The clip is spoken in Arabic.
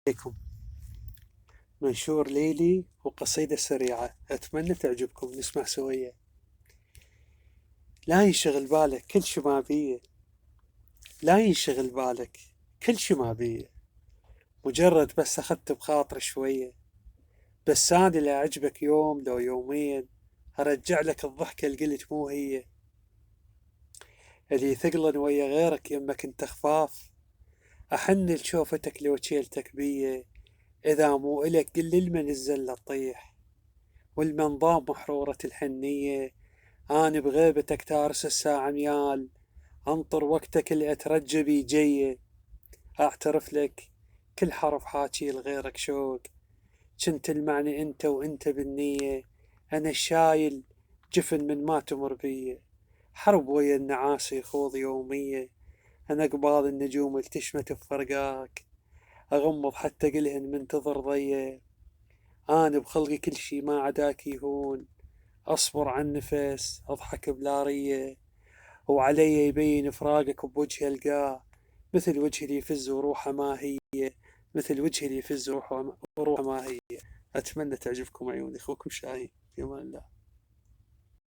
عليكم. منشور ليلي وقصيدة سريعة أتمنى تعجبكم، نسمع سوية. لا ينشغل بالك كل شي ما بيه، لا ينشغل بالك كل شي ما بيه، مجرد بس أخدت بخاطر شوية. بس أنا اللي أعجبك يوم لو يومين، أرجع لك الضحكة اللي قلت مو هي، اللي ثقلن ويا غيرك يمك انت خفاف. أحن لشوفتك لو شيلتك بيه، إذا مو إلك قل لمن الزلة تطيح. والمنظام محرورة الحنية، أنا بغيبتك تارس الساعة ميال، أنطر وقتك اللي أترجى بي جيه. أعترف لك كل حرف حاكي لغيرك شوق، جنت المعني أنت وأنت بالنية. أنا الشايل جفن من ما تمر بيه، حرب ويا النعاسة خوض يومية. أنا قبال النجوم التشمت بفرقاك، أغمض حتى قلهن منتظر ضيه. أنا بخلقي كل شي ما عداك يهون، أصبر عن نفس أضحك بلا رية. وعلي يبين فراقك بوجهي ألقاه، مثل وجهي اللي يفز وروحه ما هي، مثل وجهي اللي يفز وروحه ما هي. أتمنى تعجبكم عيوني. أخوكم شاهين، في أمان الله.